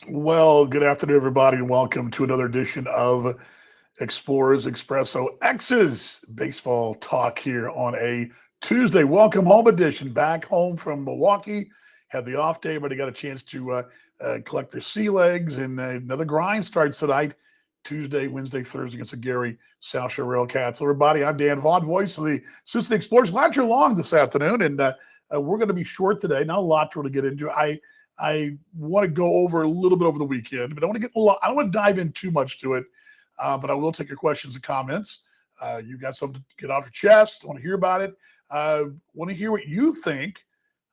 Well, good afternoon, everybody, and welcome to another edition of Explorers Expresso X's baseball talk here on a Tuesday. Welcome home edition. Back home from Milwaukee. Had the off day, but I got a chance to collect their sea legs, and another grind starts tonight. Tuesday, Wednesday, Thursday against the Gary South Shore Railcats. Everybody, I'm Dan Vaughn, voice of the Cincinnati Explorers. Glad you're along this afternoon, and we're going to be short today. Not a lot to really get into. I want to go over a little bit over the weekend, but I want to get a lot. I don't want to dive in too much to it, but I will take your questions and comments. You got something to get off your chest? I want to hear about it. Want to hear what you think.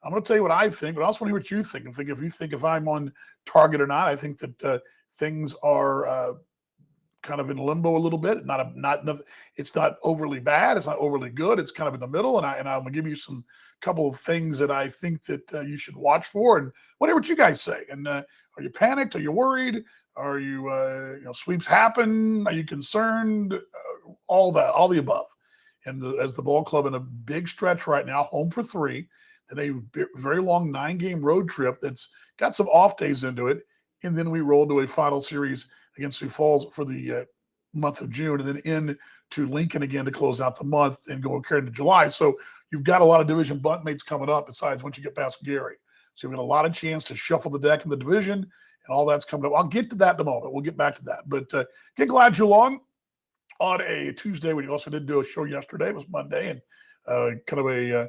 I'm going to tell you what I think, but I also want to hear what you think. If I'm on target or not. I think that things are kind of in limbo a little bit. It's not overly bad. It's not overly good. It's kind of in the middle. And I'm going to give you some couple of things that I think that you should watch for, and whatever you guys say. And are you panicked? Are you worried? Are you, sweeps happen? Are you concerned? All that, all the above. And as the ball club in a big stretch right now, home for three, and a very long 9-game road trip that's got some off days into it. And then we roll to a final series against Sioux Falls for the month of June, and then into Lincoln again to close out the month and go carry into July. So you've got a lot of division buntmates coming up besides once you get past Gary. So you've got a lot of chance to shuffle the deck in the division, and all that's coming up. I'll get to that in a moment. We'll get back to that. But get glad you're along on a Tuesday. We also did do a show yesterday. It was Monday, and kind of a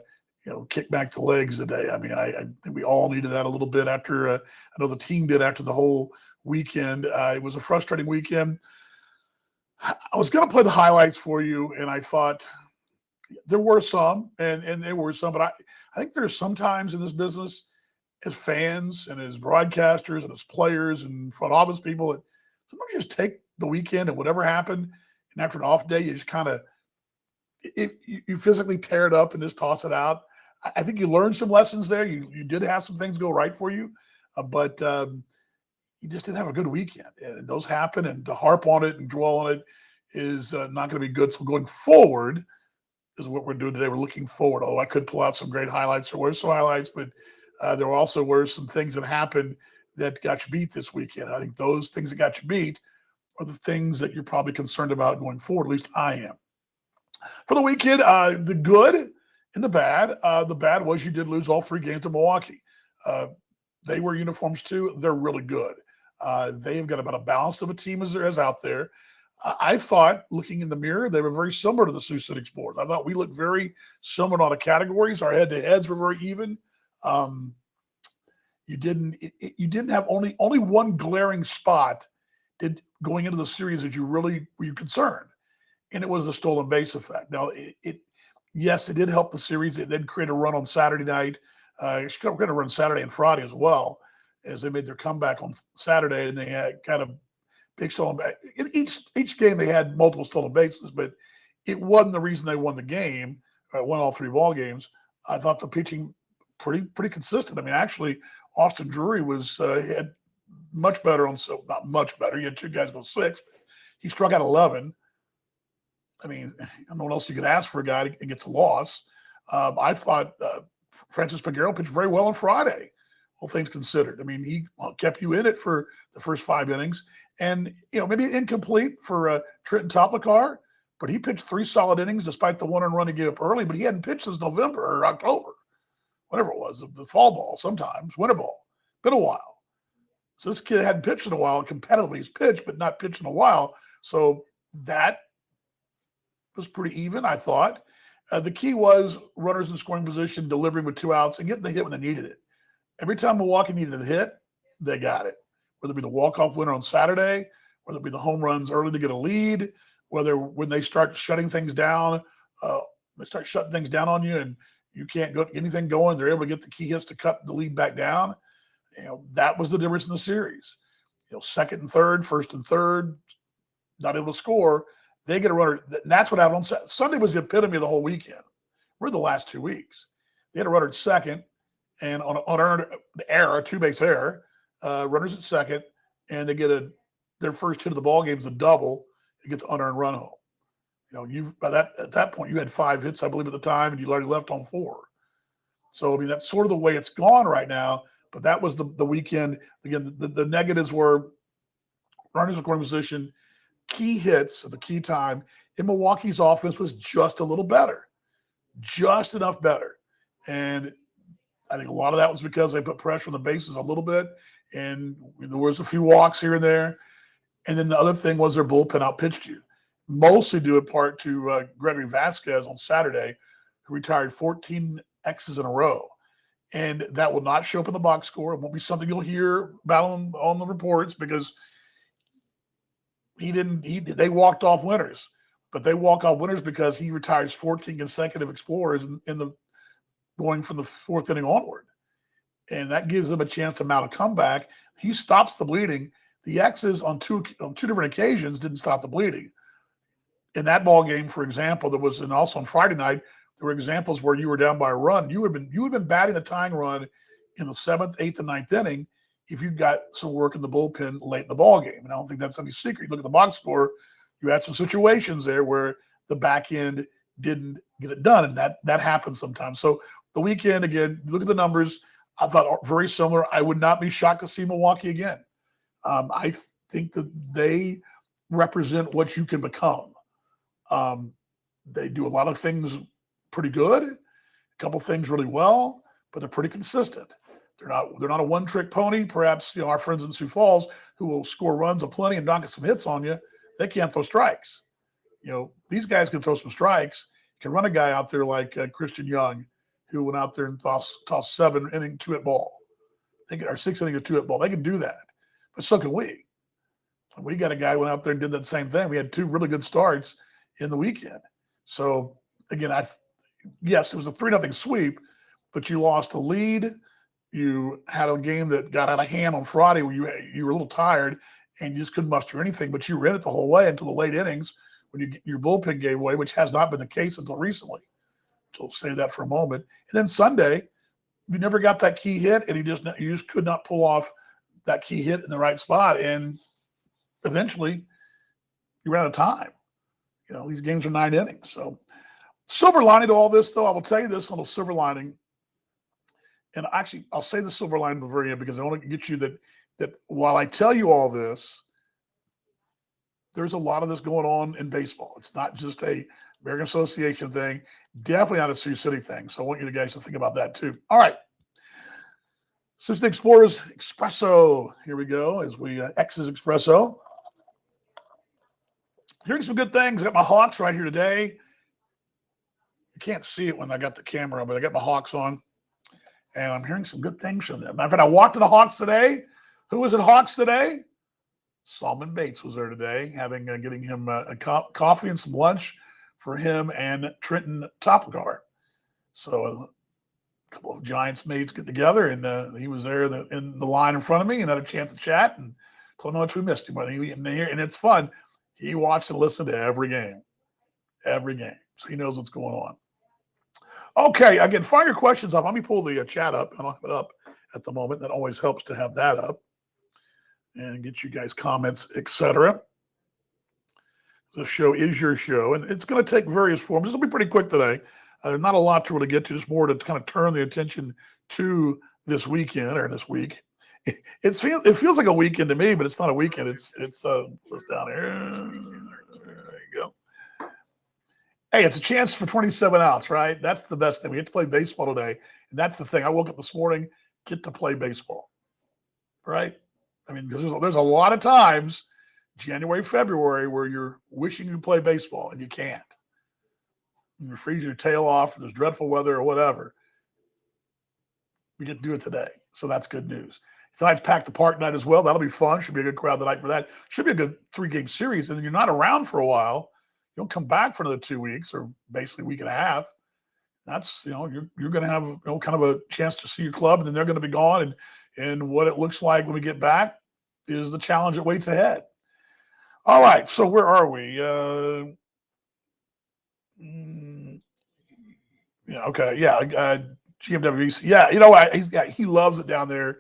kick back the legs today. I mean, I think we all needed that a little bit after, I know the team did after the whole weekend. It was a frustrating weekend. I was going to play the highlights for you, and I thought there were some, and there were some, but I think there's sometimes in this business as fans and as broadcasters and as players and front office people that sometimes you just take the weekend and whatever happened, and after an off day, you just kind of you physically tear it up and just toss it out. I think you learned some lessons there. You did have some things go right for you, but you just didn't have a good weekend. And those happen, and to harp on it and dwell on it is not going to be good. So going forward is what we're doing today. We're looking forward. Although I could pull out some great highlights. There were some highlights, but there also were some things that happened that got you beat this weekend. I think those things that got you beat are the things that you're probably concerned about going forward. At least I am. For the weekend, the good and the bad. The bad was you did lose all 3 games to Milwaukee. They wear uniforms too. They're really good. They've got about a balance of a team as there is out there. I thought, looking in the mirror, they were very similar to the Sioux City Explorers. I thought we looked very similar on the categories. Our head-to-heads were very even. You didn't have only one glaring spot did going into the series that you really were you concerned, and it was the stolen base effect. Now, yes, it did help the series. It did create a run on Saturday night. It's going to run Saturday and Friday as well, as they made their comeback on Saturday, and they had kind of big stolen back. In each game, they had multiple stolen bases, but it wasn't the reason they won the game, won all 3 ball games. I thought the pitching pretty consistent. I mean, actually, Austin Drury had much better not much better. He had 2 guys go 6. He struck out 11. I mean, I don't know what else you could ask for a guy that gets a loss. I thought Francis Peguero pitched very well on Friday, all things considered. I mean, he kept you in it for the first 5 innings. And, maybe incomplete for Trenton Toplicar, but he pitched 3 solid innings despite the 1 run he gave up early, but he hadn't pitched since November or October, whatever it was, the fall ball sometimes, winter ball. Been a while. So this kid hadn't pitched in a while. Competitively, he's pitched, but not pitched in a while. So that was pretty even, I thought. The key was runners in scoring position, delivering with 2 outs, and getting the hit when they needed it. Every time Milwaukee needed a hit, they got it. Whether it be the walk-off winner on Saturday, whether it be the home runs early to get a lead, whether when they start shutting things down, they start shutting things down on you and you can't get anything going, they're able to get the key hits to cut the lead back down. That was the difference in the series. Second and third, first and third, not able to score. They get a runner. And that's what happened on Sunday. Was the epitome of the whole weekend. We're the last 2 weeks. They had a runner at second, and on an unearned error, 2-base error, runners at second, and they get their first hit of the ball game is a double. They get the unearned run home. At that point you had 5 hits, I believe, at the time, and you already left on 4. So I mean that's sort of the way it's gone right now. But that was the weekend. Again, the negatives were runners in scoring position, key hits at the key time. And Milwaukee's offense was just a little better, just enough better. And I think a lot of that was because they put pressure on the bases a little bit, and there was a few walks here and there. And then the other thing was their bullpen outpitched you, mostly due in part to Gregory Vasquez on Saturday, who retired 14 X's in a row. And that will not show up in the box score. It won't be something you'll hear about on the reports because they walked off winners. But they walk off winners because he retires 14 consecutive Explorers in the going from the fourth inning onward. And that gives them a chance to mount a comeback. He stops the bleeding. The X's on two different occasions didn't stop the bleeding. In that ball game, for example, there was, and also on Friday night, there were examples where you were down by a run. You would have been batting the tying run in the seventh, eighth, and ninth inning if you got some work in the bullpen late in the ball game. And I don't think that's any secret. You look at the box score, you had some situations there where the back end didn't get it done, and that happens sometimes. So the weekend, again, look at the numbers. I thought very similar. I would not be shocked to see Milwaukee again. I think that they represent what you can become. They do a lot of things pretty good, a couple things really well, but they're pretty consistent. They're not a one-trick pony. Perhaps our friends in Sioux Falls who will score runs aplenty and knock some hits on you. They can't throw strikes. These guys can throw some strikes. Can run a guy out there like Christian Young, who went out there and tossed 7-inning 2-hit ball. Or 6-inning 2-hit ball. They can do that, but so can we. And we got a guy who went out there and did that same thing. We had 2 really good starts in the weekend. So again, yes, it was a 3-0 sweep, but you lost a lead. You had a game that got out of hand on Friday where you were a little tired and you just couldn't muster anything, but you were in it the whole way until the late innings when your bullpen gave away, which has not been the case until recently. So say that for a moment. And then Sunday, you never got that key hit, and you just could not pull off that key hit in the right spot. And eventually, you ran out of time. These games are 9 innings. So silver lining to all this, though, I will tell you this little silver lining. And actually, I'll say the silver lining at the very end because I want to get you that while I tell you all this, there's a lot of this going on in baseball. It's not just a American Association thing, definitely not a Sioux City thing. So I want you guys to think about that too. All right. Cincinnati Explorers Expresso. Here we go as we X's Expresso. Hearing some good things. I got my Hawks right here today. You can't see it when I got the camera on, but I got my Hawks on. And I'm hearing some good things from them. Matter of fact, I walked to the Hawks today. Who was at Hawks today? Salman Bates was there today, getting him a coffee and some lunch for him and Trenton Topligar. So a couple of Giants mates get together, and he was there in the line in front of me and had a chance to chat and told him how much we missed him. And it's fun. He watched and listened to every game. So he knows what's going on. Okay, again, fire your questions up. Let me pull the chat up. I don't have it up at the moment. That always helps to have that up and get you guys comments, etc. The show is your show, and it's going to take various forms. This will be pretty quick today. There's not a lot to really get to, just more to kind of turn the attention to this weekend or this week. It feels like a weekend to me, but it's not a weekend. It's down here. There you go. Hey, it's a chance for 27 outs, right? That's the best thing. We get to play baseball today, and that's the thing. I woke up this morning, get to play baseball, right? I mean, there's a lot of times, January, February, where you're wishing you play baseball and you can't. And you freeze your tail off, or there's dreadful weather or whatever. We get to do it today, so that's good news. Tonight's Pack the Park night as well. That'll be fun. Should be a good crowd tonight for that. Should be a good 3-game series, and then you're not around for a while. You don't come back for another 2 weeks, or basically a week and a half. That's you're going to have kind of a chance to see your club, and then they're going to be gone. And what it looks like when we get back is the challenge that waits ahead. All right, so where are we? GMWC. Yeah, you know what? He loves it down there.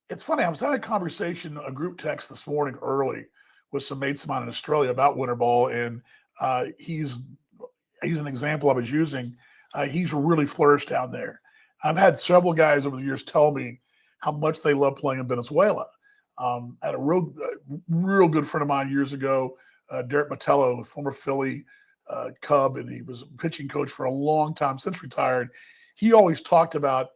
It's funny. I was having a conversation, a group text this morning early with some mates of mine in Australia about winter ball, and he's an example I was using. He's really flourished down there. I've had several guys over the years tell me how much they love playing in Venezuela. I had a real good friend of mine years ago, Derek Metello, former Philly Cub, and he was a pitching coach for a long time, since retired. He always talked about,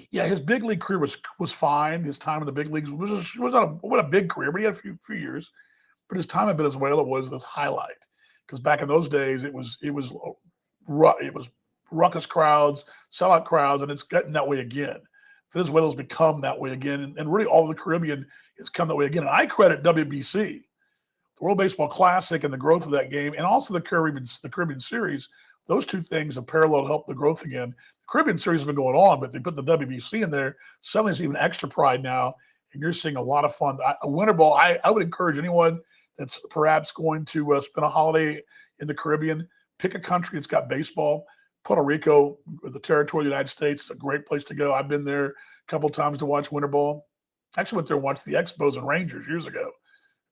yeah, his big league career was fine. His time in the big leagues was not a big career, but he had a few years. But his time in Venezuela was this highlight, because back in those days it was ruckus crowds, sellout crowds, and it's getting that way again. Venezuela's become that way again, and really all of the Caribbean has come that way again. And I credit WBC, the World Baseball Classic, and the growth of that game, and also the Caribbean Series. Those two things have parallel helped the growth again. The Caribbean Series has been going on, but they put the WBC in there. Suddenly there's even extra pride now, and you're seeing a lot of fun. Winter ball, I would encourage anyone that's perhaps going to spend a holiday in the Caribbean, pick a country that's got baseball. Puerto Rico, the territory of the United States, is a great place to go. I've been there a couple of times to watch winter ball. I actually went there and watched the Expos and Rangers years ago.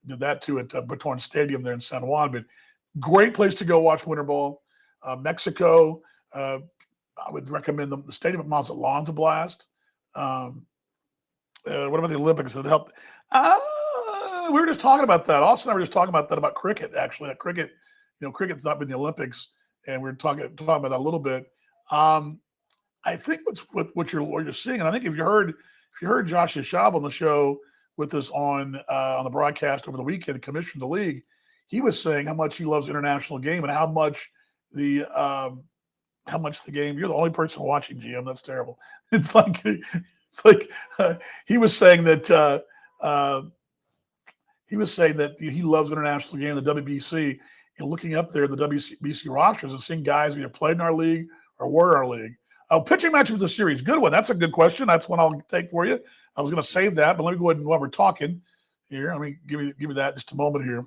Did that too at Baton Stadium there in San Juan. But great place to go watch winter ball. Mexico, I would recommend the stadium at Mazatlan's a blast. What about the Olympics? It helped. We were just talking about that. Austin and I were just talking about that about cricket, actually. That cricket, cricket's not been in the Olympics, and we're talking about that a little bit. I think what you're seeing, and I think if you heard Josh Ishab on the show with us on the broadcast over the weekend, the commissioner of the league, he was saying how much he loves the international game and how much the game. You're the only person watching, GM. That's terrible. It's like he was saying that he loves international game, the WBC, and looking up there the WBC rosters and seeing guys either played in our league or were in our league. Pitching matchup of the series, good one. That's a good question. That's one I'll take for you. I was going to save that, but let me go ahead and while we're talking here, let me give you that just a moment here.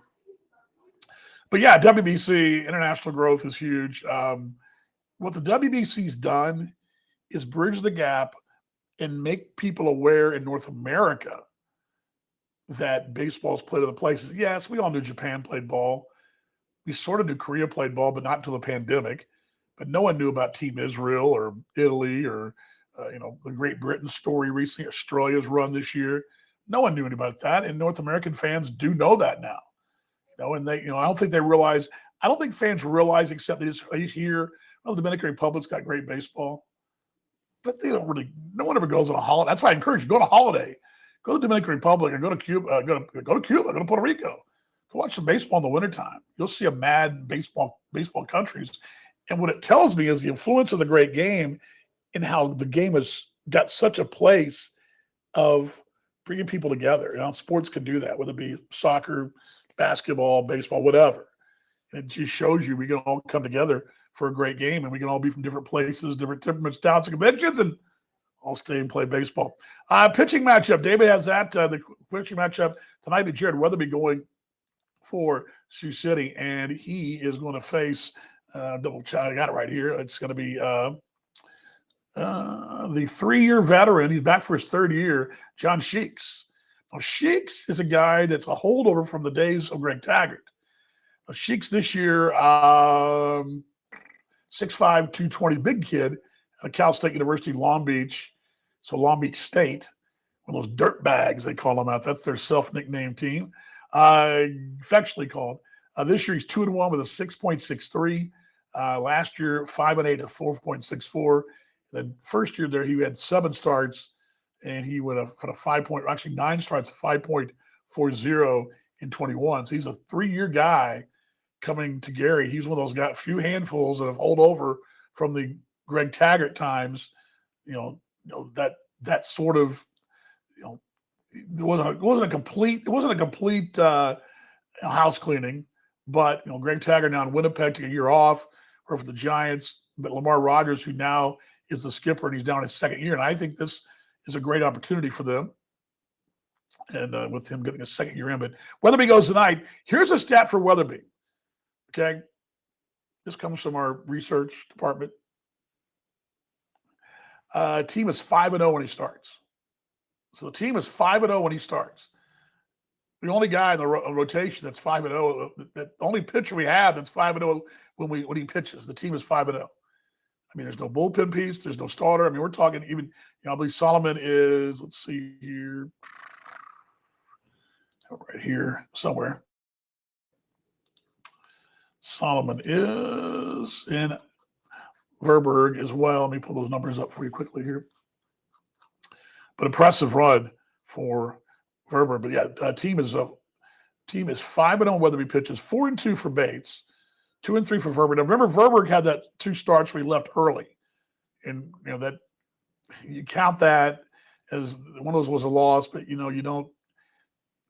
But yeah, WBC international growth is huge. What the WBC's done is bridge the gap and make people aware in North America that baseball's played other places. Yes, we all knew Japan played ball. We sort of knew Korea played ball, but not until the pandemic. But no one knew about Team Israel or Italy or the Great Britain story recently, Australia's run this year. No one knew about that, and North American fans do know that now. And they, I don't think they realize. I don't think fans realize, except they just hear, well, the Dominican Republic's got great baseball, but they don't really. No one ever goes on a holiday. That's why I encourage you, go on a holiday, go to the Dominican Republic, or go to Cuba, go to Cuba, go to Puerto Rico, go watch some baseball in the wintertime. You'll see a mad baseball countries. And what it tells me is the influence of the great game and how the game has got such a place of bringing people together. Sports can do that, whether it be soccer, basketball, baseball, whatever. And it just shows you we can all come together for a great game, and we can all be from different places, different temperaments, towns, and conventions, and all stay and play baseball. Pitching matchup. David has that. The pitching matchup tonight be Jared Weatherby going for Sioux City, and he is going to face double check. I got it right here. It's going to be the 3-year veteran. He's back for his third year, John Sheeks. Now, Sheeks is a guy that's a holdover from the days of Greg Taggart. Now, Sheeks this year, 6'5", 220, big kid at Cal State University, Long Beach. So Long Beach State, one of those dirt bags, they call them out. That's their self-nicknamed team, affectionately called. This year, he's 2-1 with a 6.63. Last year, 5-8 at 4.64. The first year there, he had 7 starts, and he went a 9 starts, 5.40 in 21. So he's a 3-year guy coming to Gary. He's one of those guys, few handfuls that have held over from the Greg Taggart times. That sort of, it wasn't a complete house cleaning. But Greg Taggart now in Winnipeg took a year off, or for the Giants. But Lamar Rogers, who now is the skipper, and he's down his second year, and I think this is a great opportunity for them. And with him getting a second year in, but Weatherby goes tonight. Here's a stat for Weatherby. Okay, this comes from our research department. Team is 5-0 when he starts. So the team is 5-0 when he starts. The only guy in the rotation that's 5-0, the only pitcher we have that's 5-0 when he pitches. The team is 5-0. I mean, there's no bullpen piece. There's no starter. I mean, we're talking even, I believe Solomon is, let's see here, right here somewhere. Solomon is in Verberg as well. Let me pull those numbers up for you quickly here. But impressive run for Verberg. But yeah, team is 5-0 Weatherby pitches, 4-2 for Bates, 2-3 for Verberg. Now remember, Verberg had that 2 starts where he left early, and that you count that as one of those was a loss, but you don't.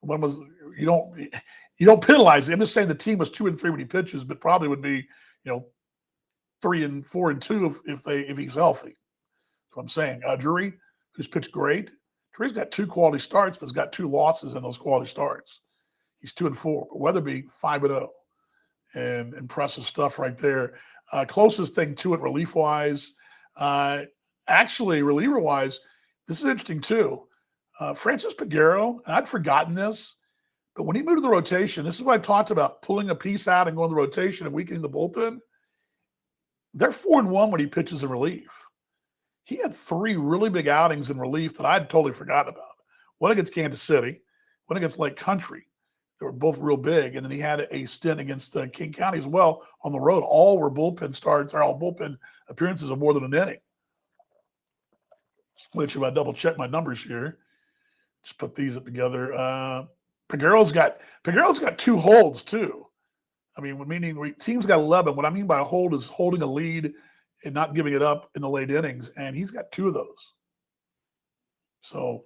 One was you don't penalize him. I'm just saying the team was 2-3 when he pitches, but probably would be 3-4 and 2 if he's healthy. That's what I'm saying. Drury, who's pitched great. Drury's got 2 quality starts, but has got 2 losses in those quality starts. He's 2-4. But Weatherby 5-0, and impressive stuff right there. Closest thing to it, relief wise, actually reliever wise, this is interesting too. Francis Peguero, and I'd forgotten this, but when he moved to the rotation, this is what I talked about, pulling a piece out and going to the rotation and weakening the bullpen. They're 4-1 when he pitches in relief. He had 3 really big outings in relief that I'd totally forgotten about. One against Kansas City, one against Lake Country. They were both real big. And then he had a stint against King County as well on the road. All were bullpen starts, or all bullpen appearances of more than an inning. Which, if I double check my numbers here, just put these up together. Peguero's got 2 holds too. I mean, meaning team's got 11. What I mean by a hold is holding a lead and not giving it up in the late innings, and he's got 2 of those. So,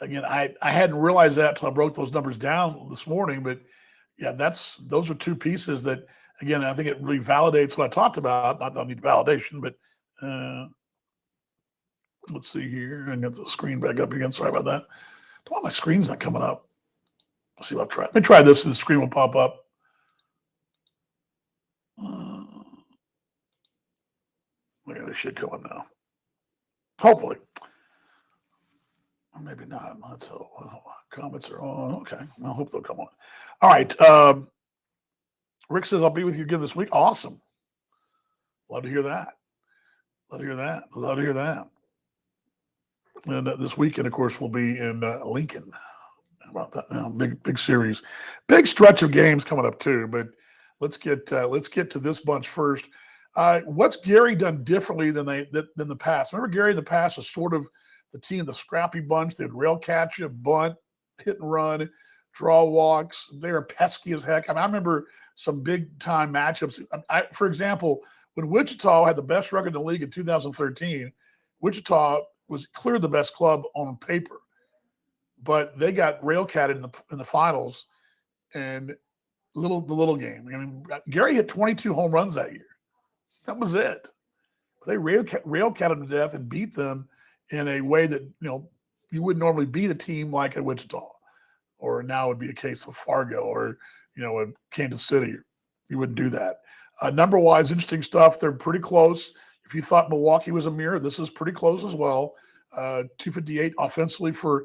again, I hadn't realized that until I broke those numbers down this morning. But yeah, those are 2 pieces that, again, I think it really validates what I talked about. Not that I need validation, but let's see here. I got the screen back up again. Sorry about that. Why my screen's not coming up? Let's see what I'll try. Let me try this, and the screen will pop up. Look at this shit going now. Hopefully. Or maybe not. Let's hope. Comments are on. Okay. I hope they'll come on. All right. Rick says, I'll be with you again this week. Awesome. Love to hear that. Love to hear that. Love to hear that. And this weekend, of course, we'll be in Lincoln. How about that now? Big series. Big stretch of games coming up, too. But let's get to this bunch first. What's Gary done differently than the past? Remember, Gary in the past was sort of the team, the scrappy bunch. They'd rail catch you, bunt, hit and run, draw walks. They were pesky as heck. I mean, I remember some big time matchups. For example, when Wichita had the best record in the league in 2013, Wichita was clearly the best club on paper, but they got rail catted in the finals, and the little game. I mean, Gary hit 22 home runs that year. That was it. They rail catted them to death and beat them in a way that you wouldn't normally beat a team like a Wichita, or now it would be a case of Fargo or a Kansas City. You wouldn't do that. Number wise, interesting stuff. They're pretty close. If you thought Milwaukee was a mirror, this is pretty close as well. 258 offensively for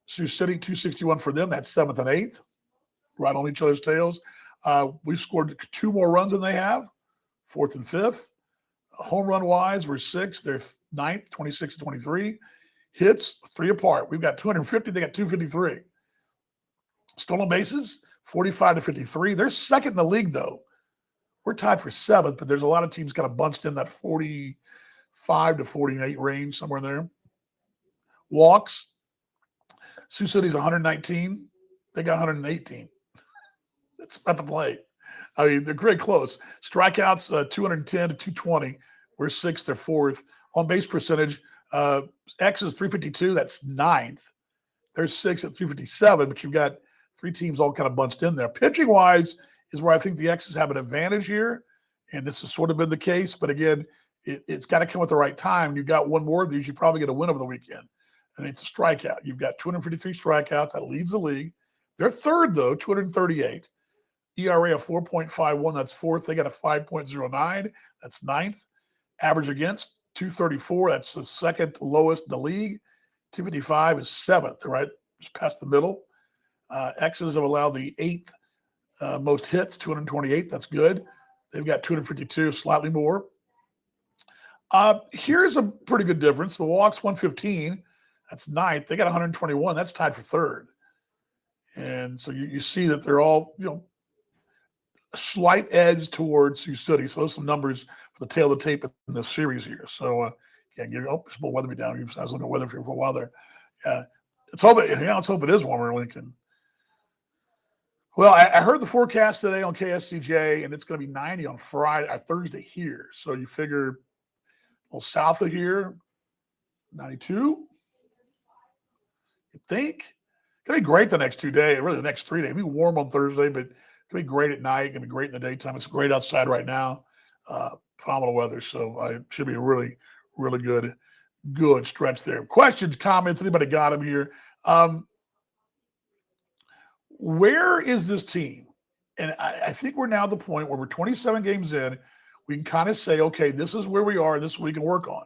Sioux City, 261 for them. That's 7th and 8th, right on each other's tails. We scored 2 more runs than they have, 4th and 5th. Home run wise, we're 6th. They're 9th, 26 and 23. Hits, 3 apart. We've got 250. They got 253. Stolen bases, 45 to 53. They're 2nd in the league, though. We're tied for 7th, but there's a lot of teams kind of bunched in that 45 to 48 range, somewhere in there. Walks, Sioux City's 119. They got 118. That's about the play. I mean, they're very close. Strikeouts, 210 to 220. We're 6th, they're 4th. On base percentage, X is 352. That's 9th. They're 6th at 357, but you've got 3 teams all kind of bunched in there. Pitching wise is where I think the X's have an advantage here, and this has sort of been the case. But again, it's got to come at the right time. You've got one more of these, you probably get a win over the weekend. And it's a strikeout. You've got 253 strikeouts. That leads the league. They're 3rd, though, 238. ERA of 4.51. That's 4th. They got a 5.09. That's 9th. Average against, 234. That's the 2nd lowest in the league. 255 is 7th, right? Just past the middle. X's have allowed the 8th most hits, 228. That's good. They've got 252, slightly more. Here's a pretty good difference. The Walks 115, that's ninth. They got 121. That's tied for third. And so you see that they're all, a slight edge towards Sioux City. So those are some numbers for the tail of the tape in the series here. So there's more weather be down. I was looking at weather for a while there. Let's hope it is warmer in Lincoln. Well, I heard the forecast today on KSCJ, and it's going to be 90 on Thursday here. So you figure a little south of here, 92. You think? It's going to be great the next 2 days, really the next 3 days. It'll be warm on Thursday, but it's going to be great at night. It's going to be great in the daytime. It's great outside right now. Phenomenal weather. So it should be a really, really good stretch there. Questions, comments, anybody got them here? Where is this team? And I think we're now at the point where we're 27 games in. We can kind of say, okay, this is where we are, and this is what we can work on.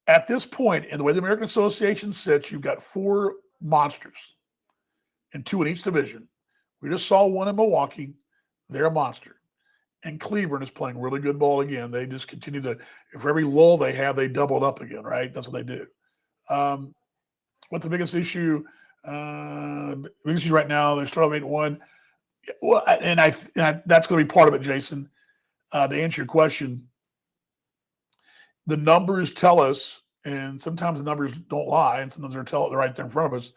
At this point, in the way the American Association sits, you've got 4 monsters and 2 in each division. We just saw one in Milwaukee. They're a monster. And Cleveland is playing really good ball again. They just continue to, for every lull they have, they double it up again, right? That's what they do. What's the biggest issue? Biggest issue right now, they're starting 8-1. Well, and that's going to be part of it, Jason. To answer your question, the numbers tell us, and sometimes the numbers don't lie, and sometimes they're right there in front of us.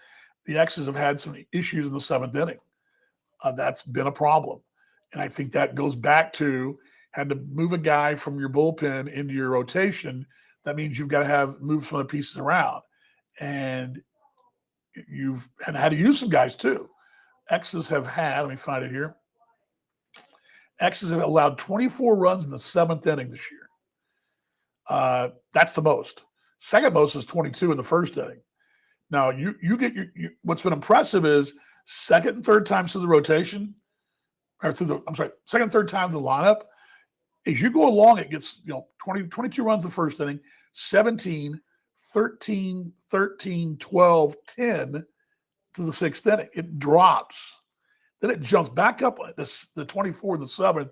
The X's have had some issues in the 7th inning. That's been a problem. And I think that goes back to having to move a guy from your bullpen into your rotation. That means you've got to have moved some of the pieces around. And you've had to use some guys too. X's have had, let me find it here. X's have allowed 24 runs in the 7th inning this year. That's the most. Second most is 22 in the 1st inning. Now, you get what's been impressive is second and third times through the rotation, or second and third time the lineup. As you go along, it gets 22 runs the 1st inning, 17, 13, 13, 12, 10 to the 6th inning. It drops. Then it jumps back up the 24 in the 7th,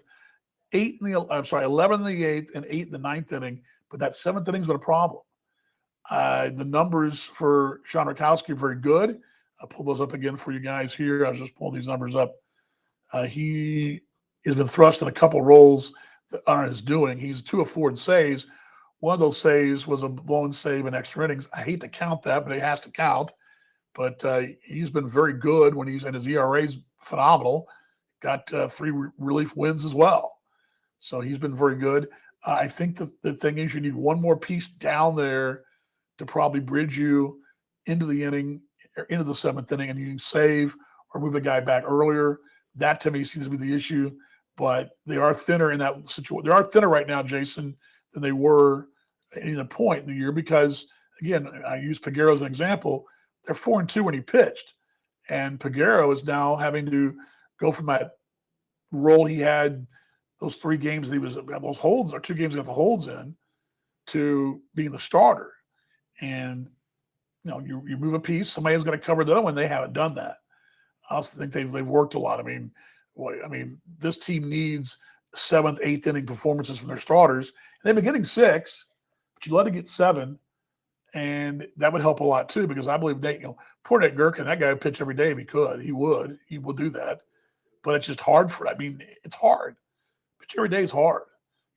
11 in the 8th, and 8 in the 9th inning. But that 7th inning's been a problem. The numbers for Sean Rakowski are very good. I'll pull those up again for you guys here. I was just pulling these numbers up. He has been thrust in a couple roles that aren't his doing. He's 2 of 4 in saves. One of those saves was a blown save in extra innings. I hate to count that, but it has to count. But he's been very good when he's in his ERA's phenomenal. Got 3 relief wins as well. So he's been very good. I think the thing is you need one more piece down there to probably bridge you into the inning, or into the 7th inning, and you can save or move a guy back earlier. That to me seems to be the issue. But they are thinner in that situation. They are thinner right now, Jason, than they were at any point in the year because, again, I use Peguero as an example. They're 4-2 when he pitched. And Peguero is now having to go from that role he had those 3 games that he was those holds, or 2 games he got the holds in, to being the starter. And you move a piece, somebody's going to cover the other one. They haven't done that. I also think they've worked a lot. I mean, this team needs 7th, 8th inning performances from their starters. And they've been getting 6, but you let it get 7, and that would help a lot too. Because I believe poor Nate Gherkin, that guy would pitch every day if he could. He would. He will do that. But it's just hard for. I mean, it's hard. Pitch every day is hard.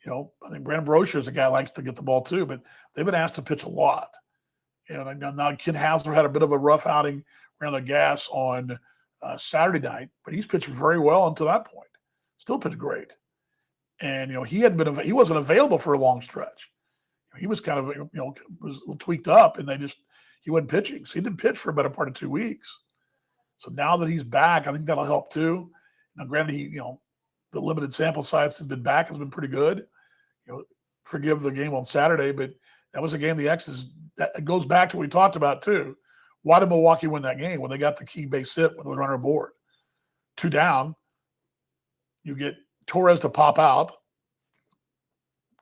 I think Brandon Brosher is a guy who likes to get the ball too, but they've been asked to pitch a lot. And now Ken Hasler had a bit of a rough outing around the gas on Saturday night, but he's pitched very well until that point. Still pitched great. And he wasn't available for a long stretch. He was kind of was a little tweaked up, and he wasn't pitching. So he didn't pitch for a better part of 2 weeks. So now that he's back, I think that'll help too. Now, granted, the limited sample size has been pretty good. Forgive the game on Saturday, but that was a game the X's. That goes back to what we talked about too. Why did Milwaukee win that game? When they got the key base hit when they were runner aboard. 2 down, you get Torres to pop out.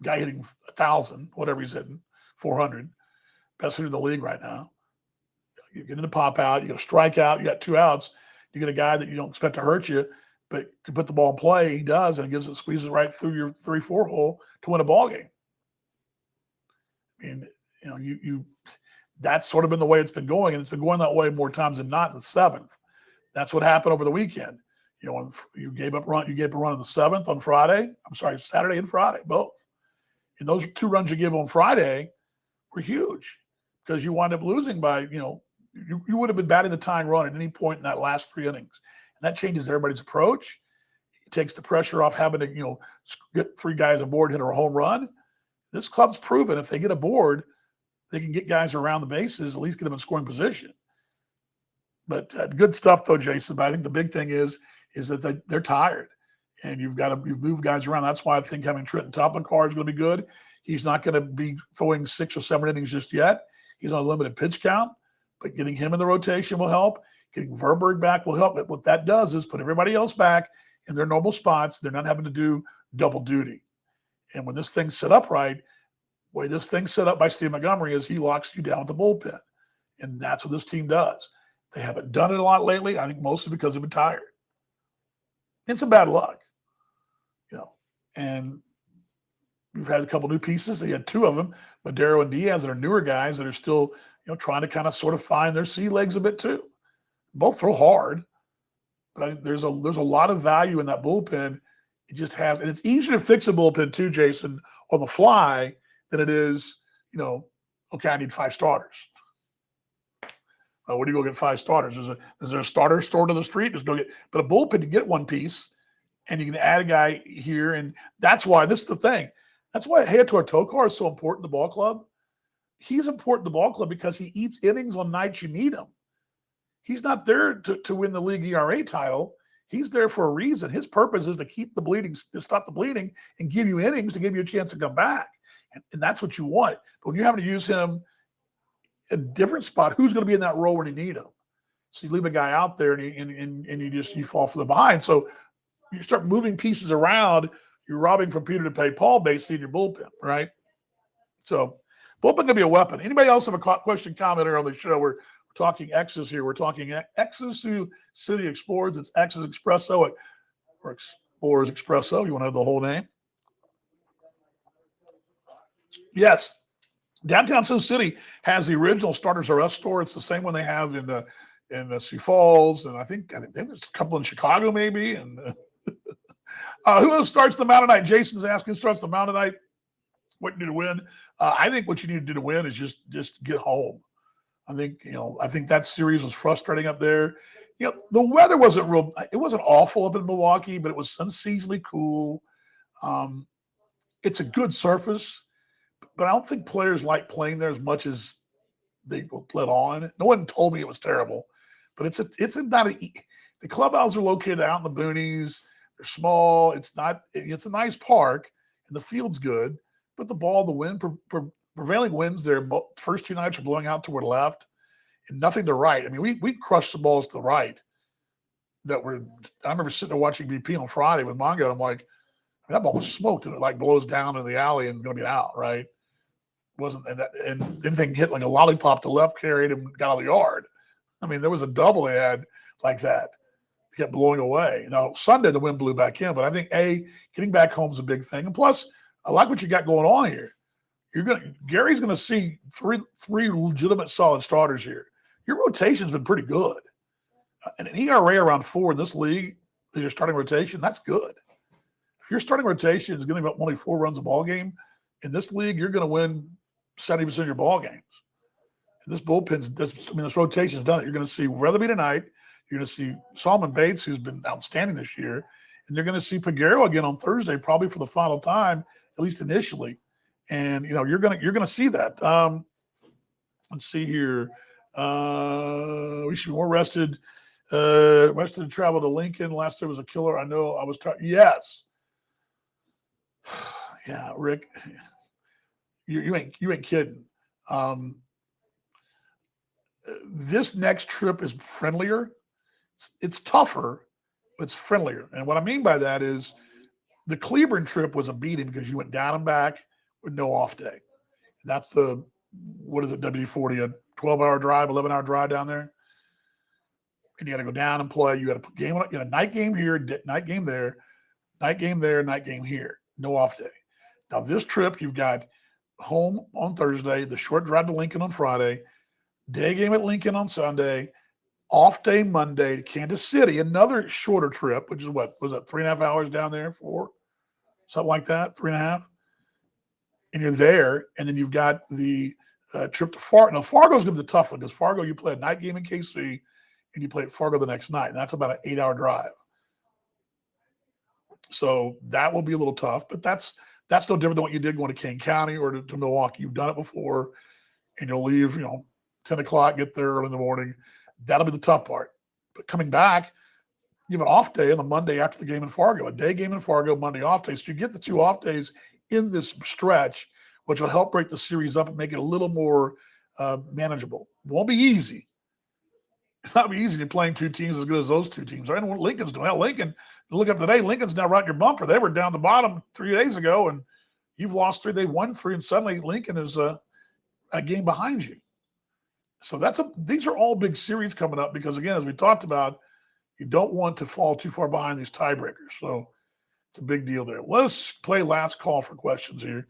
Guy hitting 1,000, whatever he's hitting, 400. Best hitter in the league right now. You get him to pop out. You get a strikeout. You got 2 outs. You get a guy that you don't expect to hurt you. but to put the ball in play, he does, and it squeezes right through your 3-4 hole to win a ball game. I mean, you that's sort of been the way it's been going, and it's been going that way more times than not in the seventh. That's what happened over the weekend. When you gave up a run in the seventh on Friday. I'm sorry, Saturday and Friday, both. And those 2 runs you gave on Friday were huge because you wind up losing by, you would have been batting the tying run at any point in that last 3 innings. And that changes everybody's approach. It takes the pressure off having to, get 3 guys aboard, hit a home run. This club's proven if they get aboard, they can get guys around the bases, at least get them in scoring position. But good stuff, though, Jason. But I think the big thing is that they're tired, and you've moved guys around. That's why I think having Trenton Topicar is going to be good. He's not going to be throwing 6 or 7 innings just yet. He's on a limited pitch count, but getting him in the rotation will help. Getting Verberg back will help. But what that does is put everybody else back in their normal spots. They're not having to do double duty. And when this thing's set up right, the way this thing's set up by Steve Montgomery is he locks you down with the bullpen. And that's what this team does. They haven't done it a lot lately. I think mostly because they've been tired. And some bad luck. And we've had a couple new pieces. They had 2 of them, Madero and Diaz, that are newer guys that are still, trying to kind of sort of find their sea legs a bit too. Both throw hard, but I think there's a lot of value in that bullpen. It just has, and it's easier to fix a bullpen too, Jason, on the fly than it is, okay, I need 5 starters. Where do you go get 5 starters? Is there a starter store to the street? Just go get, but a bullpen, you get 1 piece, and you can add a guy here, and that's why this is the thing. That's why Heitor Tokar is so important to the ball club. He's important to the ball club because he eats innings on nights you need him. He's not there to win the league ERA title. He's there for a reason. His purpose is to keep the bleeding, to stop the bleeding, and give you innings to give you a chance to come back. And that's what you want. But when you're having to use him a different spot, who's going to be in that role when you need him? So you leave a guy out there and you fall for the behind. So you start moving pieces around. You're robbing from Peter to pay Paul, basically, in your bullpen, right? So bullpen can be a weapon. Anybody else have a question, comment here on the show? We're talking X's here. We're talking X's to City Explorers. It's X's Expresso or Explorers Expresso. You want to have the whole name? Yes. Downtown Sioux City has the original Starters R Us store. It's the same one they have in the Sioux Falls, and I think there's a couple in Chicago maybe. And who else starts the mountain night? Jason's asking, who starts the mountain night? What you need to win? I think what you need to do to win is just get home. I think that series was frustrating up there. The weather wasn't real. It wasn't awful up in Milwaukee, but it was unseasonably cool. It's a good surface. But I don't think players like playing there as much as they let on. No one told me it was terrible, but it's the clubhouses are located out in the boonies. They're small. It's a nice park, and the field's good. But the wind, prevailing winds there, first 2 nights are blowing out toward the left, and nothing to right. I mean, we crushed some balls to the right. I remember sitting there watching BP on Friday with Mongo, and I'm like, that ball was smoked, and it blows down in the alley and going to be out, right? And anything hit like a lollipop to left, carried and got out of the yard. I mean, there was a double they had like that. It kept blowing away. Now, Sunday, the wind blew back in, but I think, getting back home is a big thing. And plus, I like what you got going on here. Gary's going to see three legitimate solid starters here. Your rotation's been pretty good. And an ERA around 4 in this league, as your starting rotation, that's good. If your starting rotation is going to be only 4 runs a ball game, in this league, you're going to win 70% of your ball games. And this rotation's done it. You're going to see Weatherby tonight. You're going to see Solomon Bates, who's been outstanding this year. And you're going to see Peguero again on Thursday, probably for the final time, at least initially. And, you're going to see that. Let's see here. We should be more rested. Rested to travel to Lincoln. Last year was a killer. I know I was talking. Yes. Yeah, Rick, you ain't kidding. This next trip is friendlier. It's tougher, but it's friendlier. And what I mean by that is the Cleburne trip was a beating because you went down and back with no off day. That's WD-40, a 12-hour drive, 11-hour drive down there. and you got to go down and play. You got to put game on. You got a night game here, night game there, night game there, night game here. No off day. Now this trip, you've got home on Thursday, the short drive to Lincoln on Friday, day game at Lincoln on Sunday, off day Monday to Kansas City, another shorter trip, which is what was that 3.5 hours down there, 4, something like that, 3.5. And you're there, and then you've got the trip to Fargo. Now Fargo's going to be the tough one because Fargo, you play a night game in KC, and you play at Fargo the next night, and that's about an 8-hour drive. So that will be a little tough, but that's no different than what you did going to Kane County or to Milwaukee. You've done it before, and you'll leave, 10 o'clock, get there early in the morning. That'll be the tough part. But coming back, you have an off day on the Monday after the game in Fargo, a day game in Fargo, Monday off day. So you get the 2 off days in this stretch, which will help break the series up and make it a little more manageable. It won't be easy. It's not easy to playing 2 teams as good as those 2 teams. I don't know what Lincoln's doing. Hell, Lincoln, you look up today, Lincoln's now right in your bumper. They were down the bottom 3 days ago, and you've lost 3. They won 3, and suddenly Lincoln is a game behind you. So these are all big series coming up because, again, as we talked about, you don't want to fall too far behind these tiebreakers. So it's a big deal there. Let's play last call for questions here.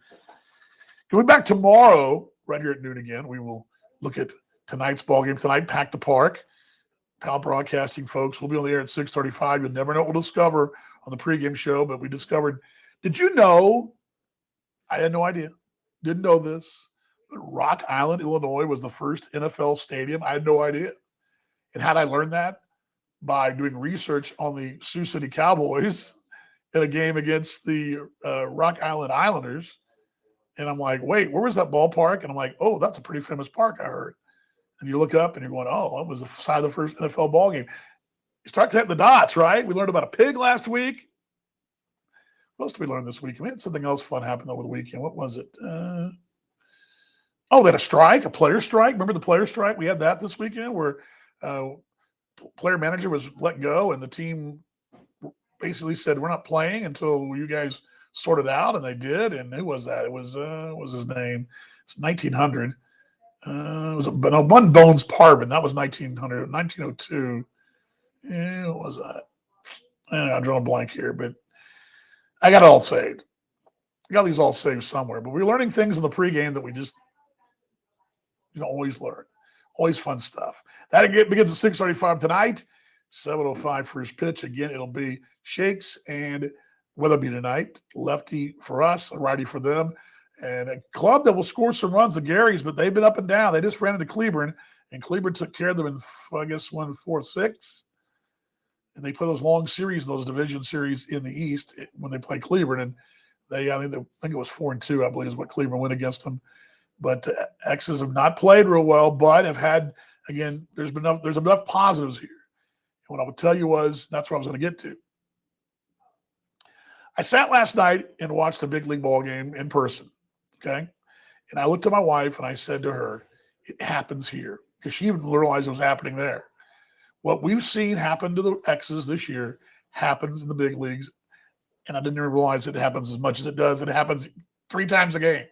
Going back tomorrow, right here at noon again, we will look at tonight's ball game. Tonight, Pack the Park. PAL Broadcasting folks will be on the air at 6:35. You'll never know what we'll discover on the pregame show, but we discovered, did you know, I had no idea, didn't know this, but Rock Island, Illinois was the first NFL stadium. I had no idea. And how did I learn that? By doing research on the Sioux City Cowboys in a game against the Rock Island Islanders. And I'm like, wait, where was that ballpark? And I'm like, oh, that's a pretty famous park, I heard. And you look up and you're going, oh, it was the side of the first NFL ball game. You start connecting the dots, right? We learned about a pig last week. What else did we learn this week? We had something else fun happen over the weekend. What was it? They had a strike, a player strike. Remember the player strike? We had that this weekend where player manager was let go and the team basically said, we're not playing until you guys sort it out. And they did. And who was that? It was, what was his name? It's 1900. It was one Bones Parvin. That was 1900, 1902. Yeah, what was that? I'll draw a blank here, but I got it all saved. I got these all saved somewhere. But we're learning things in the pregame that we just always learn. Always fun stuff. That begins at 6:35 tonight. 7:05 first pitch. Again, it'll be Shakes and Weatherby tonight. Lefty for us, a righty for them. And a club that will score some runs, the Garys, but they've been up and down. They just ran into Cleburne, and Cleburne took care of them in, I guess, 1-4-6. And they play those long series, those division series in the East when they play Cleburne. And I think it was 4-2, I believe, is what Cleburne went against them. But X's have not played real well, but have had, again, there's enough positives here. And what I would tell you was that's what I was going to get to. I sat last night and watched a big league ball game in person. Okay. And I looked at my wife and I said to her, it happens here, because she even realized it was happening there. What we've seen happen to the X's this year happens in the big leagues. And I didn't even realize it happens as much as it does. It happens 3 times a game,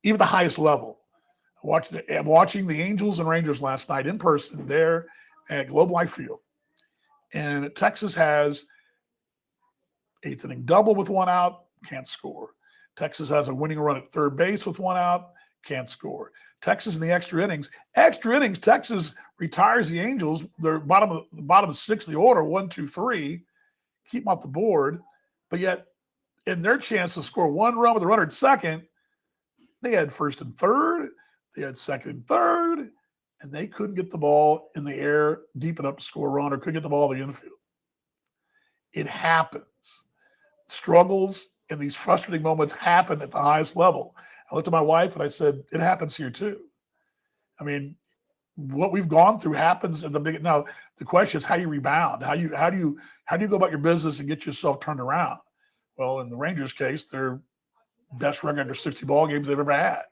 even the highest level. I'm watching the Angels and Rangers last night in person there at Globe Life Field. And Texas has 8th inning double with 1 out, can't score. Texas has a winning run at third base with 1 out, can't score. Texas in the extra innings, Texas retires the Angels. They're bottom of 6 of the order, 1, 2, 3, keep them off the board. But yet, in their chance to score 1 run with a runner at second, they had first and third, they had second and third, and they couldn't get the ball in the air deep enough to score a run, or couldn't get the ball in the infield. It happens. Struggles and these frustrating moments happen at the highest level. I looked at my wife and I said, it happens here too. I mean, what we've gone through happens at the big. Now, the question is how you rebound. How do you go about your business and get yourself turned around? Well, in the Rangers case, their best record under 60 ball games they've ever had.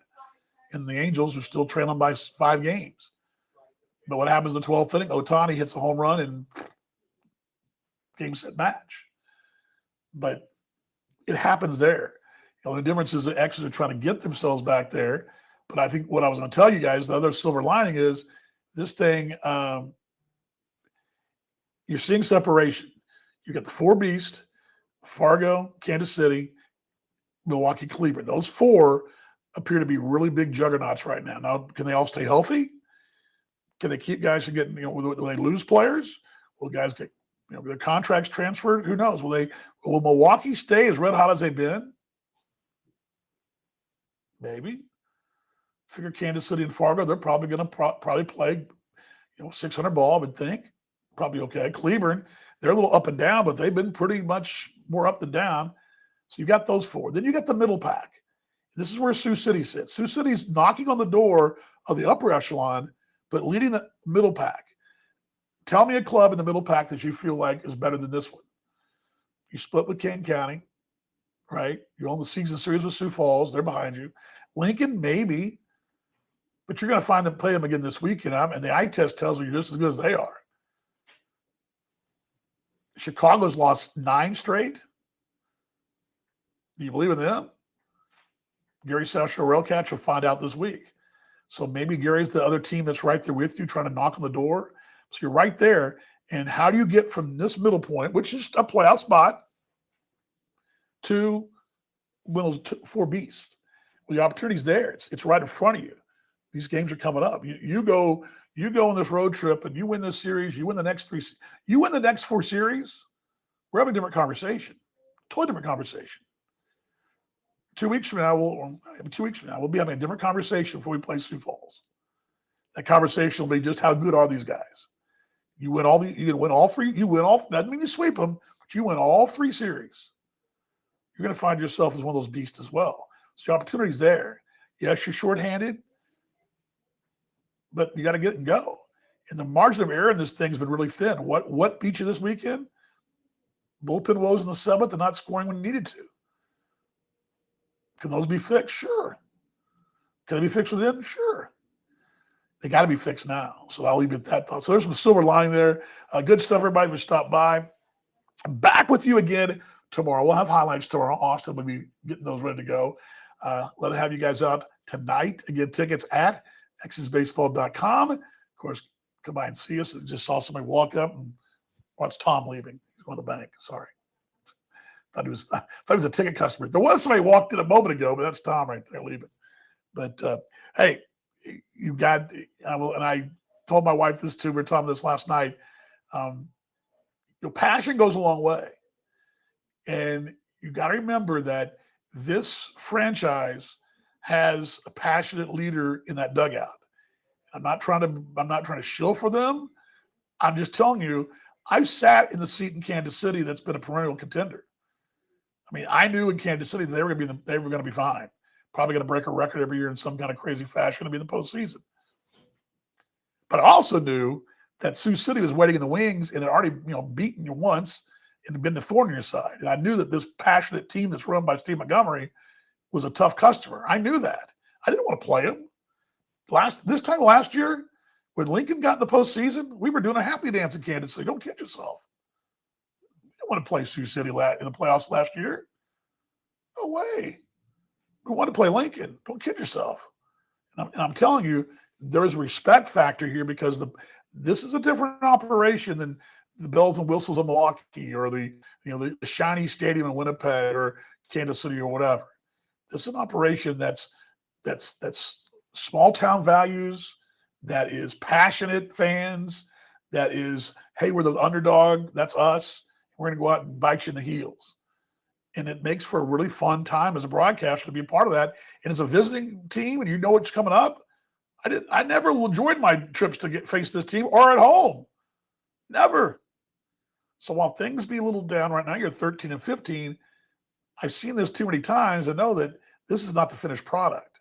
And the Angels are still trailing by 5 games. But what happens in the 12th inning? Ohtani hits a home run and game, set, match. But it happens there. The difference is the X's are trying to get themselves back there. But I think what I was going to tell you guys, the other silver lining is this thing, You're seeing separation. You got the four beasts, Fargo, Kansas City, Milwaukee, Cleveland. Those four appear to be really big juggernauts right now. Now, can they all stay healthy? Can they keep guys from getting, will they lose players? Will guys get, their contracts transferred? Who knows? Will Milwaukee stay as red hot as they've been? Maybe. Figure Kansas City and Fargo, they're probably going to probably play, 600 ball, I would think. Probably okay. Cleveland, they're a little up and down, but they've been pretty much more up than down. So you got those four. Then you got the middle pack. This is where Sioux City sits. Sioux City's knocking on the door of the upper echelon, but leading the middle pack. Tell me a club in the middle pack that you feel like is better than this one. You split with Kane County, right? You're on the season series with Sioux Falls. They're behind you. Lincoln, maybe, but you're going to find them play them again this weekend. And the eye test tells you you're just as good as they are. Chicago's lost 9 straight. Do you believe in them? Gary Southshore Railcats will find out this week. So maybe Gary's the other team that's right there with you trying to knock on the door. So you're right there. And how do you get from this middle point, which is a playoff spot, to those four beasts? Well, the opportunity's there. It's right in front of you. These games are coming up. You go on this road trip and you win this series, you win the next 3, you win the next 4 series, we're having a different conversation. Totally different conversation. 2 weeks from now, we'll be having a different conversation before we play Sioux Falls. That conversation will be just how good are these guys? You win all 3. Doesn't mean you sweep them, but you win all 3 series. You're going to find yourself as one of those beasts as well. So the opportunity's there. Yes, you're shorthanded, but you got to get it and go. And the margin of error in this thing's been really thin. What beat you this weekend? Bullpen woes in the 7th and not scoring when you needed to. Can those be fixed? Sure. Can they be fixed within? Sure. They got to be fixed now. So I'll leave it at that thought. So there's some silver lining there. Good stuff, everybody, for stop by. Back with you again tomorrow. We'll have highlights tomorrow. Austin will be getting those ready to go. Let it have you guys out tonight. Again, tickets at xsbaseball.com. Of course, come by and see us. I just saw somebody walk up and watch Tom leaving. He's going to the bank. Sorry. Thought he was a ticket customer. There was somebody walked in a moment ago, but that's Tom right there leaving. But hey, you got. And I told my wife this too. We were talking this last night. Passion goes a long way, and you got to remember that this franchise has a passionate leader in that dugout. I'm not trying to shill for them. I'm just telling you, I've sat in the seat in Kansas City that's been a perennial contender. I mean, I knew in Kansas City they were going to be fine. Probably going to break a record every year in some kind of crazy fashion to be in the postseason. But I also knew that Sioux City was waiting in the wings and had already, beaten you once and had been the thorn in your side. And I knew that this passionate team that's run by Steve Montgomery was a tough customer. I knew that. I didn't want to play him. This time last year, when Lincoln got in the postseason, we were doing a happy dance in Kansas City. Don't kid yourself. You don't want to play Sioux City in the playoffs last year. No way. We want to play Lincoln. Don't kid yourself. And I'm telling you, there is a respect factor here because this is a different operation than the bells and whistles of Milwaukee or the shiny stadium in Winnipeg or Kansas City or whatever. This is an operation that's small town values, that is passionate fans, that is, hey, we're the underdog, that's us. We're going to go out and bite you in the heels. And it makes for a really fun time as a broadcaster to be a part of that. And as a visiting team, and you know what's coming up, I never enjoyed my trips to face this team or at home. Never. So while things be a little down right now, you're 13 and 15. I've seen this too many times and know that this is not the finished product.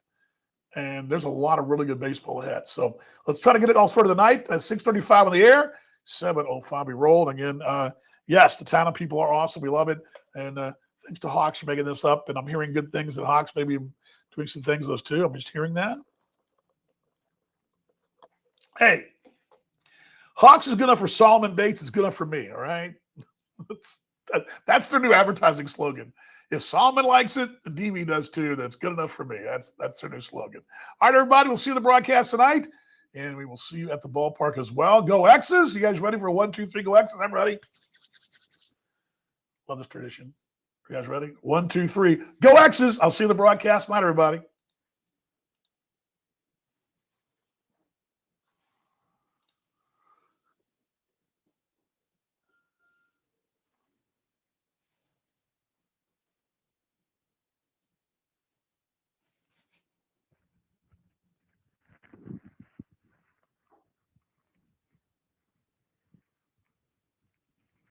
And there's a lot of really good baseball ahead. So let's try to get it all started tonight at 6:35 on the air, 7:05 we roll. And again, yes, the Talent people are awesome. We love it. And thanks to Hawks for making this up. And I'm hearing good things that Hawks may be doing some things those too. I'm just hearing that. Hey, Hawks is good enough for Solomon Bates. Is good enough for me. All right. That's their new advertising slogan. If Solomon likes it, the DB does too. That's good enough for me. That's their new slogan. All right, everybody. We'll see you in the broadcast tonight. And we will see you at the ballpark as well. Go X's. You guys ready for 1, 2, 3, go X's? I'm ready. Love this tradition. You guys ready? 1, 2, 3, go X's. I'll see you in the broadcast. Night, everybody.